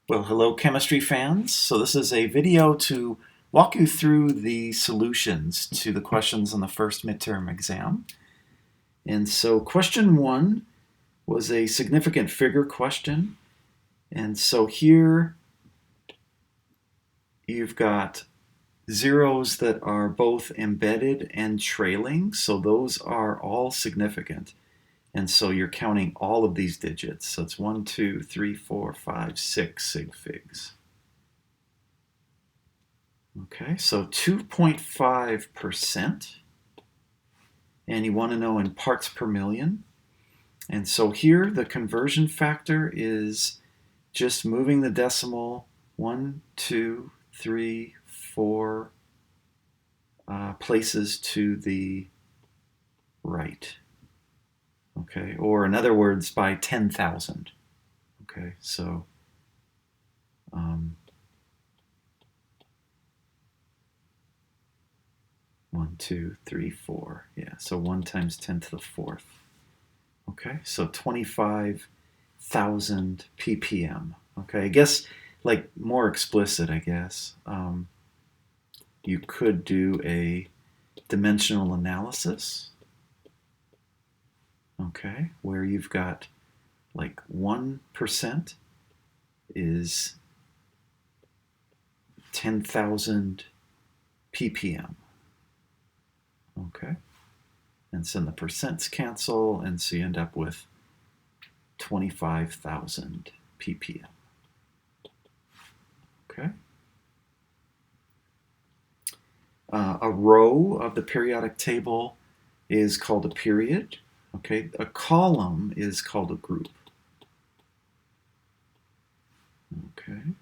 Well, hello chemistry fans. So this is a video to walk you through the solutions to the questions on the first midterm exam. And so question one was a significant figure question. And so here you've got zeros that are both embedded and trailing. So those are all significant. And so you're counting all of these digits. So it's 1, 2, 3, 4, 5, 6 sig figs. Okay, so 2.5%, and you want to know in parts per million. And so here the conversion factor is just moving the decimal 1, 2, 3, 4 places to the right. Okay, or in other words, by 10,000. Okay, so 1, 2, 3, 4. Yeah, so 1 times 10 to the fourth. Okay, so 25,000 ppm. Okay, I guess like more explicit, I guess. You could do a dimensional analysis, okay, where you've got like 1% is 10,000 ppm. Okay, and so the percents cancel, and so you end up with 25,000 ppm. Okay. A row of the periodic table is called a period. Okay, a column is called a group. Okay.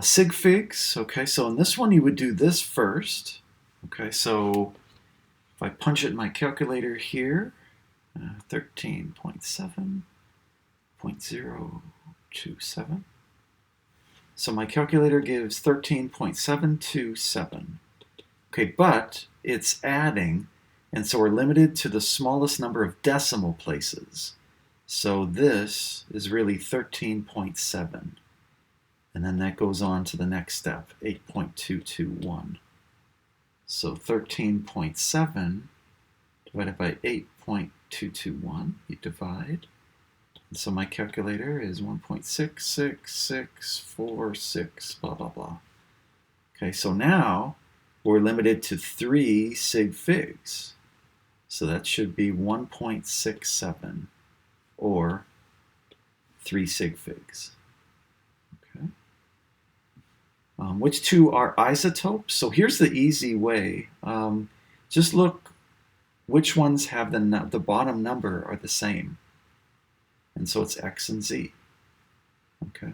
Sig figs. Okay, so in this one you would do this first. Okay, so if I punch it in my calculator here, 13.7.027. So my calculator gives 13.727. Okay, but it's adding, and so we're limited to the smallest number of decimal places. So this is really 13.7. And then that goes on to the next step, 8.221. So 13.7 divided by 8.221, you divide. And so my calculator is 1.66646, blah, blah, blah. Okay, so now we're limited to 3 sig figs. So that should be 1.67 or 3 sig figs. Okay. Which two are isotopes? So here's the easy way. Just look which ones have the bottom number are the same. And so it's X and Z. Okay.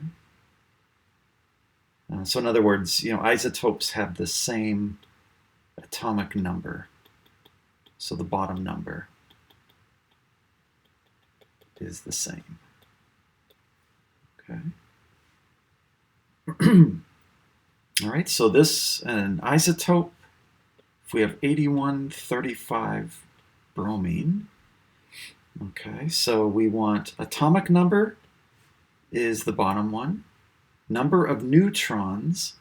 So in other words, isotopes have the same atomic number. So the bottom number is the same. Okay. All right, so this, an isotope, if we have 8135 bromine, okay, so we want atomic number is the bottom one. Number of neutrons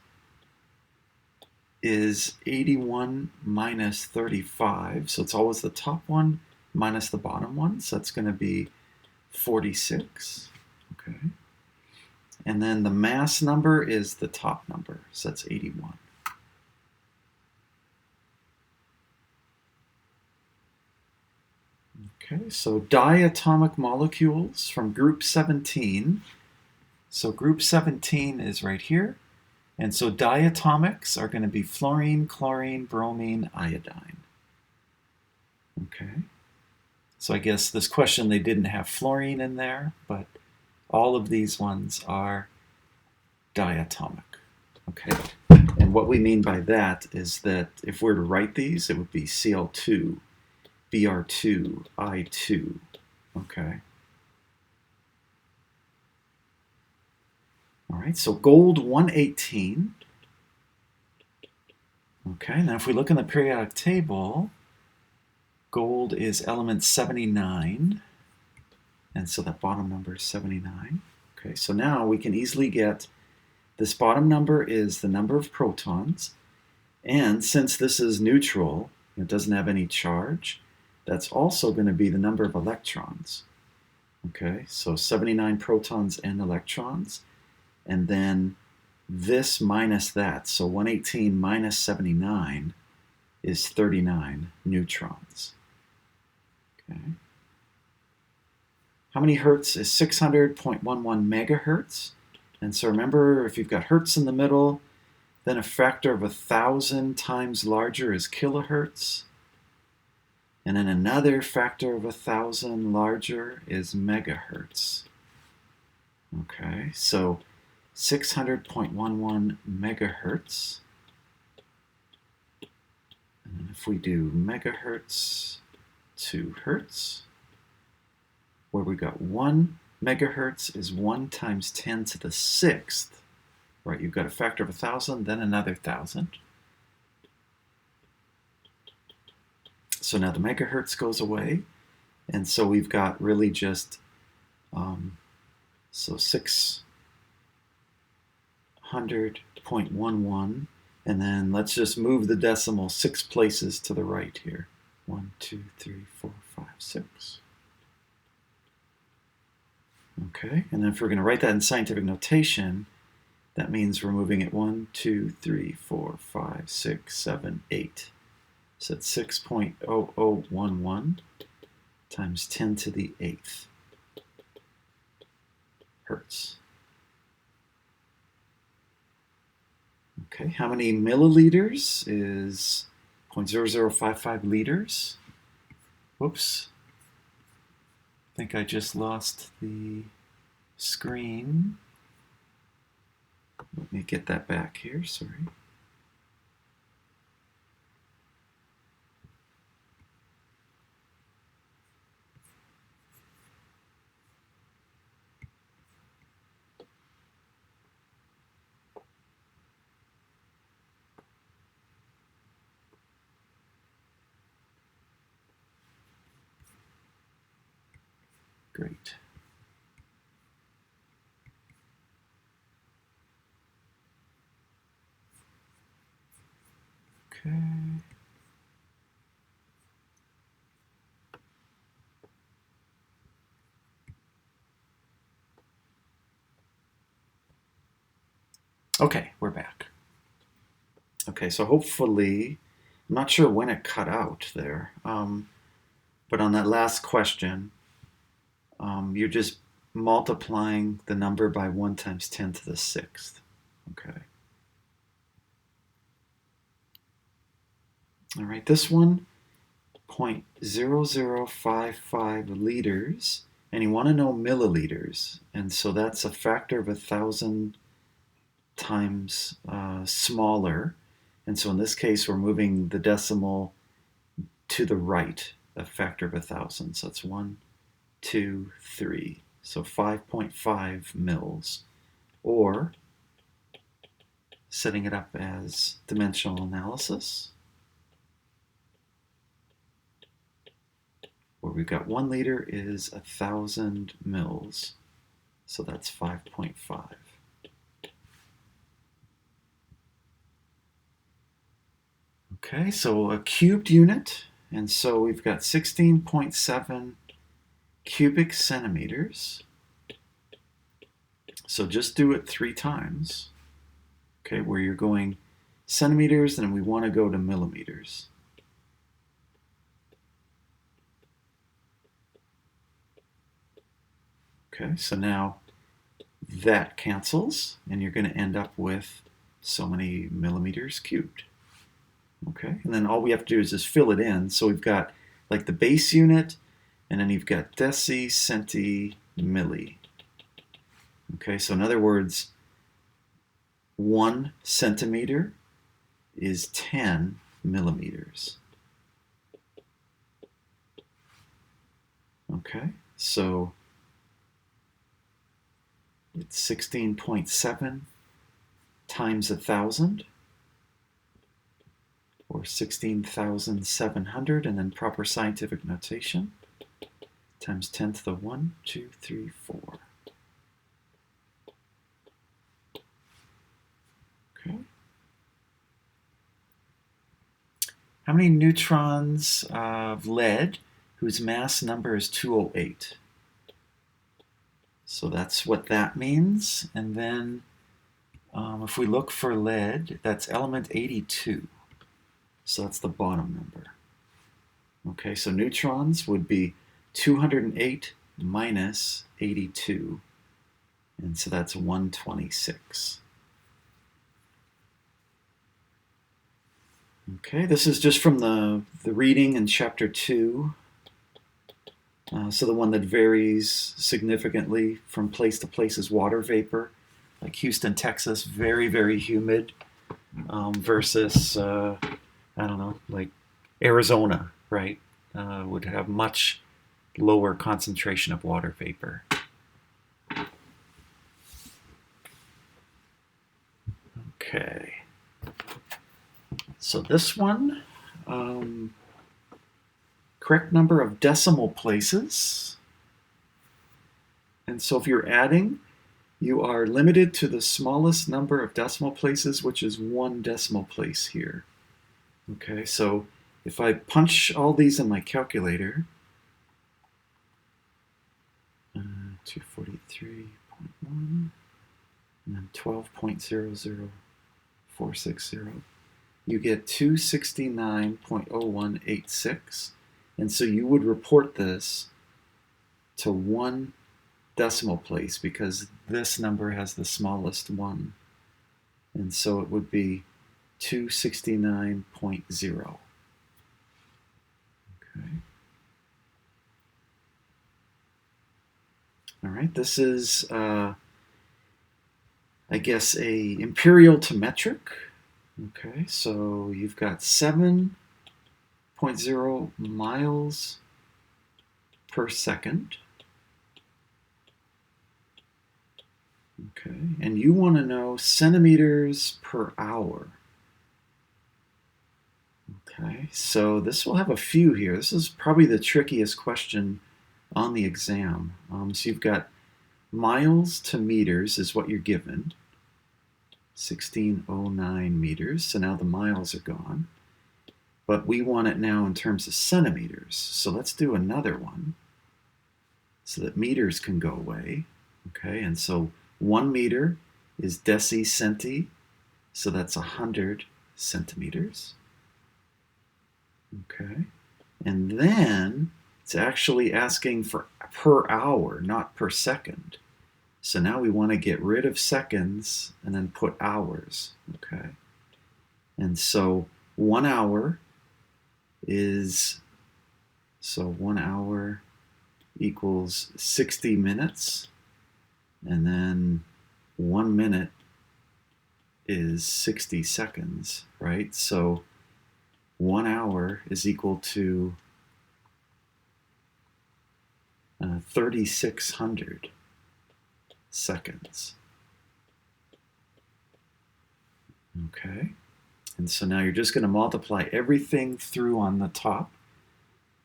is 81 minus 35, so it's always the top one minus the bottom one, so that's going to be 46. Okay. And then the mass number is the top number, so that's 81. Okay, so diatomic molecules from group 17. So group 17 is right here. And so diatomics are going to be fluorine, chlorine, bromine, iodine. Okay. So I guess this question, they didn't have fluorine in there, but all of these ones are diatomic. Okay. And what we mean by that is that if we're to write these, it would be Cl2, Br2, I2. Okay. All right, so gold 118. Okay, now if we look in the periodic table, gold is element 79. And so that bottom number is 79. Okay, so now we can easily get this bottom number is the number of protons, and since this is neutral, it doesn't have any charge, that's also going to be the number of electrons. Okay, so 79 protons and electrons, and then this minus that, so 118 minus 79 is 39 neutrons. Okay. How many hertz is 600.11 megahertz? And so remember, if you've got hertz in the middle, then a factor of 1,000 times larger is kilohertz. And then another factor of 1,000 larger is megahertz. Okay, so 600.11 megahertz. And then if we do megahertz to hertz, where we got 1 megahertz is 1 times 10 to the 6th. Right, you've got a factor of 1,000, then another 1,000. So now the megahertz goes away, and so we've got really just, so 600.11, and then let's just move the decimal 6 places to the right here. 1, 2, 3, 4, 5, 6. Okay, and then if we're going to write that in scientific notation, that means we're moving it 1, 2, 3, 4, 5, 6, 7, 8. So it's 6.0011 times 10 to the 8th hertz. Okay, how many milliliters is 0.0055 liters? Whoops. I think I just lost the screen. Let me get that back here, sorry. Great. Okay. Okay, we're back. Okay, so hopefully, I'm not sure when it cut out there, but on that last question, you're just multiplying the number by 1 times 10 to the 6th. Okay. All right, this one, 0.0055 liters, and you want to know milliliters, and so that's a factor of 1,000 times smaller, and so in this case we're moving the decimal to the right, a factor of 1,000, so it's 1, 2, 3, so 5.5 mils, or setting it up as dimensional analysis, where we've got 1 liter is 1,000 mils, so that's 5.5. Okay, so a cubed unit, and so we've got 16.7 cubic centimeters. So just do it 3 times, okay, where you're going centimeters and we want to go to millimeters. Okay, so now that cancels, and you're going to end up with so many millimeters cubed. Okay, and then all we have to do is just fill it in. So we've got like the base unit, and then you've got deci, centi, milli. Okay, so in other words, 1 centimeter is 10 millimeters. Okay, so it's 16.7 times 1,000, or 16,700, and then proper scientific notation, times 10 to the 1, 2, 3, 4. How many neutrons of lead whose mass number is 208? So that's what that means. And then if we look for lead, that's element 82. So that's the bottom number. Okay, so neutrons would be 208 minus 82. And so that's 126. Okay, this is just from the reading in chapter 2. So the one that varies significantly from place to place is water vapor. Like Houston, Texas, very, very humid versus, I don't know, like Arizona, right? Would have much lower concentration of water vapor. Okay. So this one, correct number of decimal places. And so if you're adding, you are limited to the smallest number of decimal places, which is 1 decimal place here. Okay, so if I punch all these in my calculator, 243.1, and then 12.00460, you get 269.0186. And so you would report this to 1 decimal place because this number has the smallest one. And so it would be 269.0. Okay. All right, this is, I guess, a imperial to metric. Okay, so you've got 7.0 miles per second. Okay, and you want to know centimeters per hour. Okay, so this will have a few here. This is probably the trickiest question on the exam. So you've got miles to meters is what you're given. 1609 meters. So now the miles are gone. But we want it now in terms of centimeters. So let's do another one so that meters can go away. Okay, and so 1 meter is decicenti, so that's 100 centimeters. Okay, and then it's actually asking for per hour, not per second. So now we want to get rid of seconds and then put hours. Okay, and so 1 hour is, so 1 hour equals 60 minutes. And then 1 minute is 60 seconds, right? So 1 hour is equal to 3,600 seconds. Okay, and so now you're just going to multiply everything through on the top.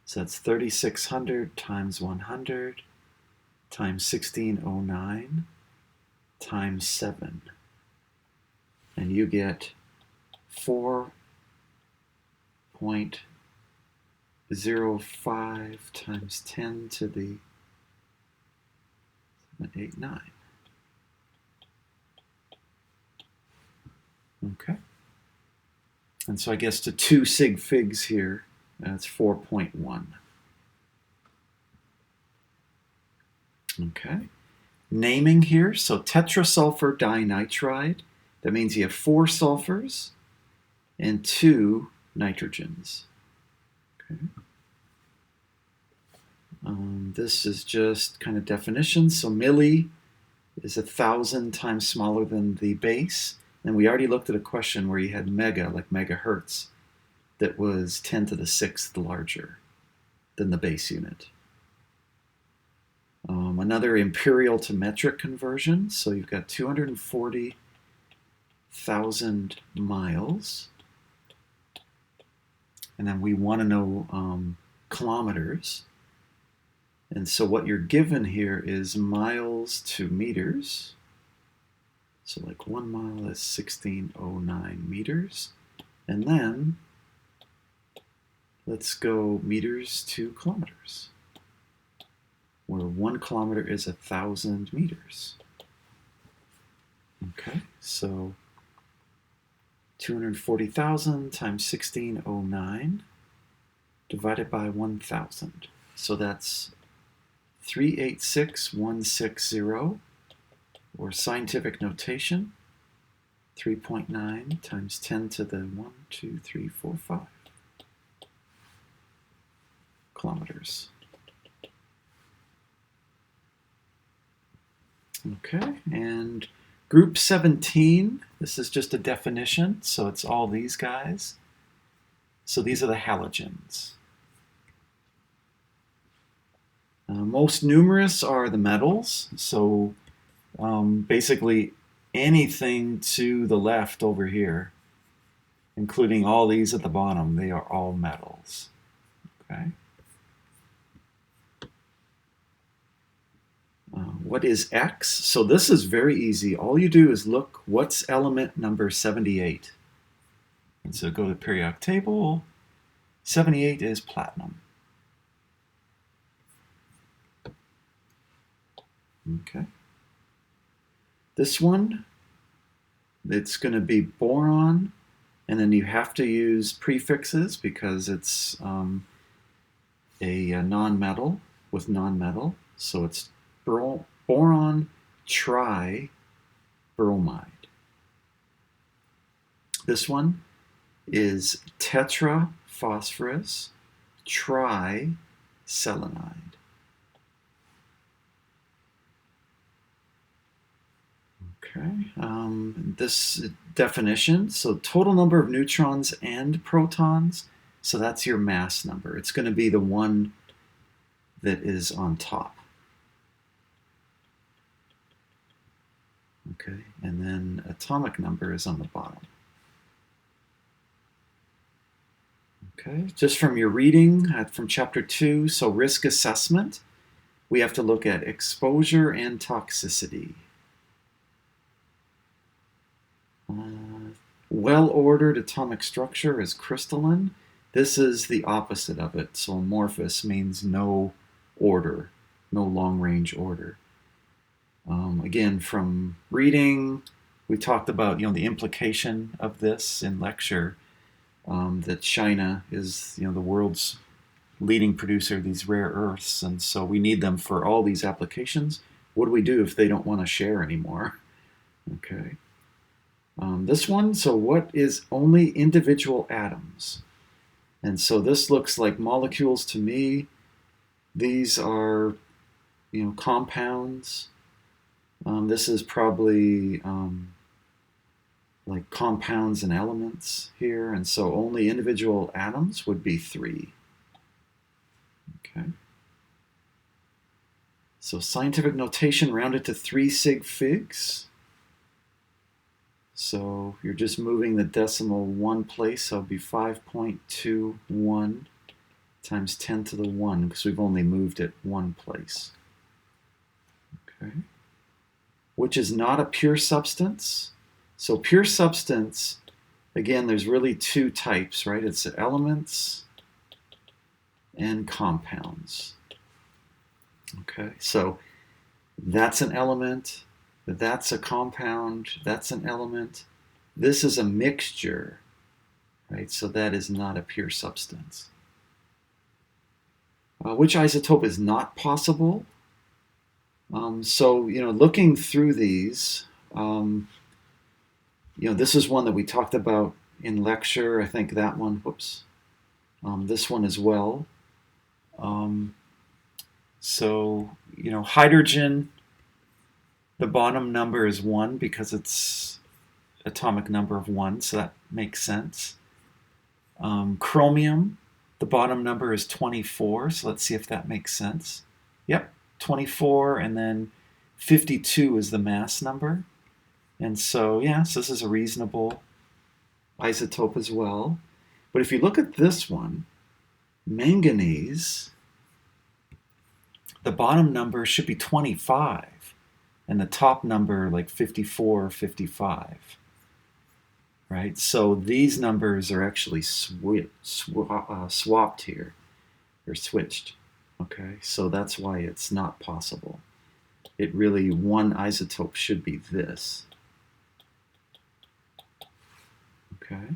So that's 3,600 times 100 times 1609 times 7. And you get 4.05 times 10 to the 789. Okay. And so I guess to 2 sig figs here, that's 4.1. Okay, naming here, so tetrasulfur dinitride, that means you have 4 sulfurs and 2 nitrogens. Okay. This is just kind of definition, so milli is 1,000 times smaller than the base, and we already looked at a question where you had mega, like megahertz, that was 10 to the 6th larger than the base unit. Another imperial to metric conversion. So you've got 240,000 miles. And then we want to know kilometers. And so what you're given here is miles to meters. So like 1 mile is 1609 meters. And then let's go meters to kilometers, where 1 kilometer is 1,000 meters. Okay, so 240,000 times 1609 divided by 1,000. So that's 386,160, or scientific notation, 3.9 times 10 to the 1, 2, 3, 4, 5 kilometers. Okay, and group 17, this is just a definition, so it's all these guys. So these are the halogens. Most numerous are the metals, so basically anything to the left over here, including all these at the bottom, they are all metals. Okay. What is X? So this is very easy. All you do is look, what's element number 78? And so go to the periodic table. 78 is platinum. Okay. This one, it's going to be boron, and then you have to use prefixes because it's a nonmetal with nonmetal. So it's boron tribromide. This one is tetraphosphorus triselenide. Okay, this definition, so total number of neutrons and protons, so that's your mass number. It's going to be the one that is on top. Okay, and then atomic number is on the bottom. Okay, just from your reading from chapter 2, so risk assessment, we have to look at exposure and toxicity. Well-ordered atomic structure is crystalline. This is the opposite of it. So amorphous means no order, no long-range order. Again, from reading, we talked about the implication of this in lecture, that China is the world's leading producer of these rare earths, and so we need them for all these applications. What do we do if they don't want to share anymore? Okay. This one, so what is only individual atoms? And so this looks like molecules to me. These are, compounds. This is probably like compounds and elements here. And so only individual atoms would be 3. Okay. So scientific notation rounded to 3 sig figs. So you're just moving the decimal one place, so it'll be 5.21 times 10 to the 1, because we've only moved it one place. Okay. Which is not a pure substance. So pure substance, again, there's really 2 types, right? It's elements and compounds. Okay, so that's an element. That's a compound, that's an element. This is a mixture, right? So that is not a pure substance. Which isotope is not possible? So, looking through these, this is one that we talked about in lecture. I think that one, whoops. This one as well. So, hydrogen, the bottom number is 1 because it's atomic number of 1, so that makes sense. Chromium, the bottom number is 24, so let's see if that makes sense. Yep, 24, and then 52 is the mass number. And so, so this is a reasonable isotope as well. But if you look at this one, manganese, the bottom number should be 25. And the top number like 54 or 55. right? So these numbers are actually swapped here, or switched, okay? So that's why it's not possible. It really, one isotope should be this, okay?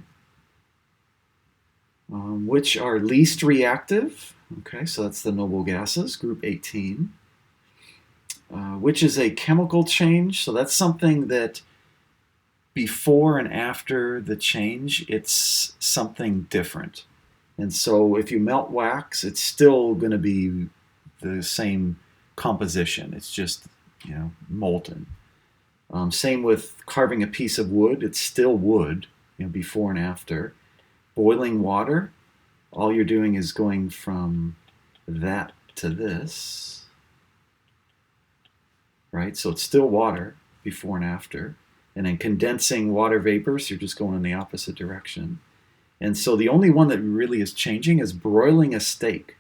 Which are least reactive, okay? So that's the noble gases, group 18. Which is a chemical change, so that's something that before and after the change, it's something different. And so if you melt wax, it's still going to be the same composition. It's just, molten. Same with carving a piece of wood. It's still wood, before and after. Boiling water, all you're doing is going from that to this, right? So it's still water before and after. And then condensing water vapors, you're just going in the opposite direction. And so the only one that really is changing is broiling a steak.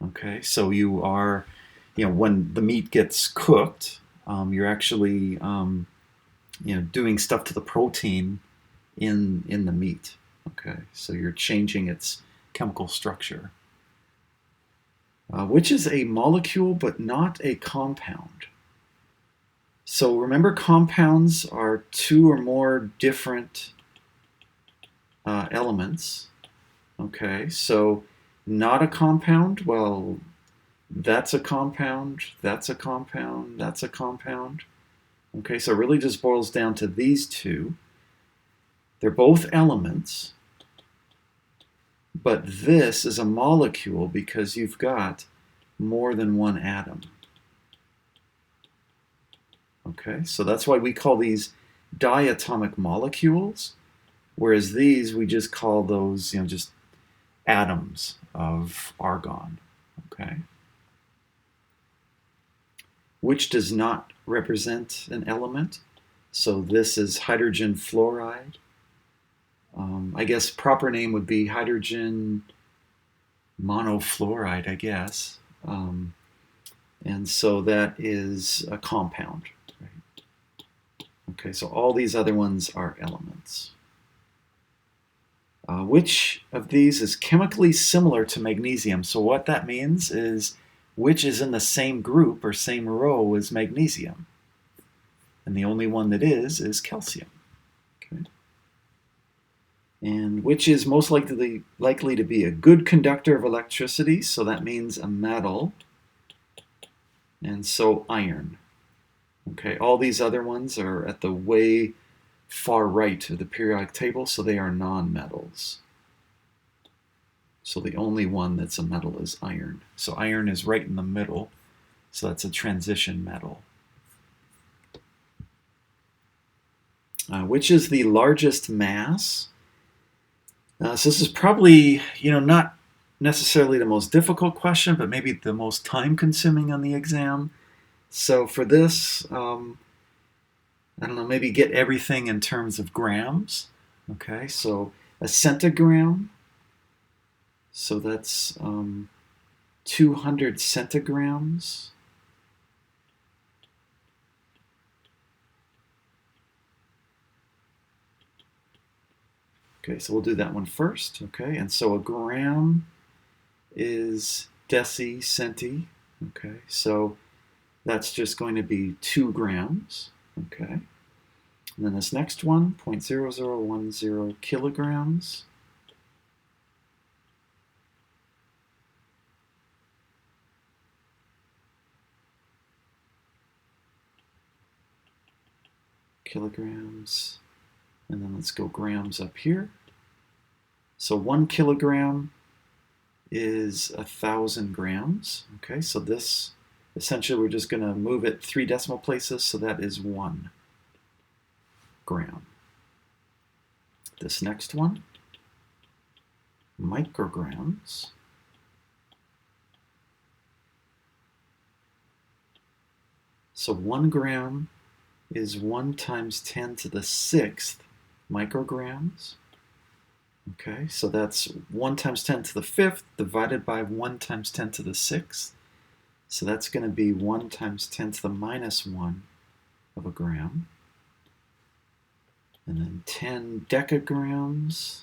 Okay, so you are, when the meat gets cooked, you're actually, doing stuff to the protein in the meat. Okay, so you're changing its chemical structure, which is a molecule but not a compound. So remember, compounds are two or more different elements. Okay, so not a compound, well, that's a compound, that's a compound, that's a compound. Okay, so it really just boils down to these two. They're both elements, but this is a molecule because you've got more than one atom. Okay, so that's why we call these diatomic molecules, whereas these, we just call those, just atoms of argon. Okay, which does not represent an element. So this is hydrogen fluoride. I guess proper name would be hydrogen monofluoride, I guess. And so that is a compound. Right? Okay, so all these other ones are elements. Which of these is chemically similar to magnesium? So what that means is which is in the same group or same row as magnesium. And the only one that is calcium. Okay. And which is most likely to be a good conductor of electricity, so that means a metal. And so iron. Okay, all these other ones are at the way far right of the periodic table, so they are non-metals. So the only one that's a metal is iron. So iron is right in the middle, so that's a transition metal. Which is the largest mass? So this is probably, not necessarily the most difficult question, but maybe the most time-consuming on the exam. So for this, I don't know, maybe get everything in terms of grams. Okay, so a centigram, so that's 200 centigrams. Okay, so we'll do that one first. Okay, and so a gram is deci, centi. Okay, so that's just going to be 2 grams. Okay, and then this next one, 0.0010 kilograms. Kilograms. And then let's go grams up here. So 1 kilogram is 1,000 grams. Okay, so this, essentially we're just going to move it 3 decimal places, so that is 1 gram. This next one, micrograms. So 1 gram is 1 times 10 to the 6th micrograms. Okay, so that's 1 times 10 to the 5th divided by 1 times 10 to the 6th. So that's going to be 1 times 10 to the minus 1 of a gram. And then 10 decagrams,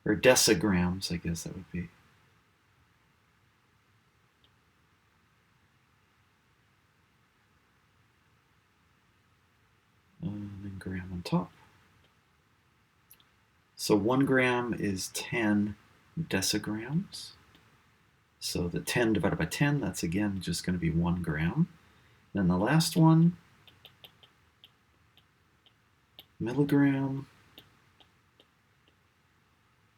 or decigrams, I guess that would be. And then gram on top. So 1 gram is 10 decigrams. So the 10 divided by 10, that's again just going to be 1 gram. Then the last one, milligram.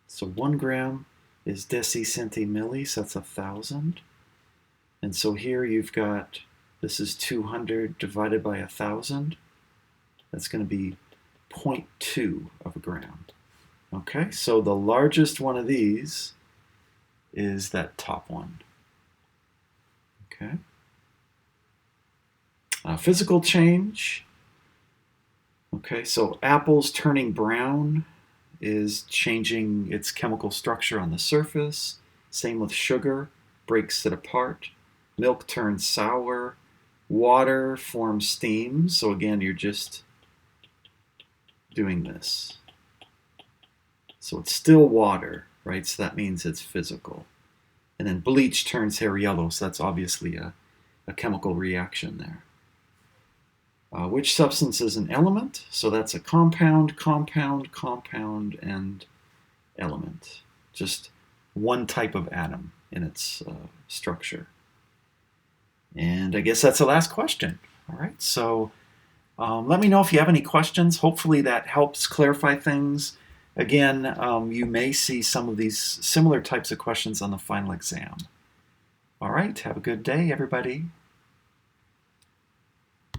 So 1 gram is decicentimilli, so that's 1,000. And so here you've got, this is 200 divided by 1,000. That's going to be 0.2 of a gram. Okay, so the largest one of these is that top one. Okay. Physical change. Okay, so apples turning brown is changing its chemical structure on the surface. Same with sugar, breaks it apart. Milk turns sour. Water forms steam. So again, you're just doing this. So it's still water, right? So that means it's physical. And then bleach turns hair yellow. So that's obviously a chemical reaction there. Which substance is an element? So that's a compound, compound, compound, and element. Just one type of atom in its structure. And I guess that's the last question. All right, so let me know if you have any questions. Hopefully that helps clarify things. Again, you may see some of these similar types of questions on the final exam. All right, have a good day, everybody.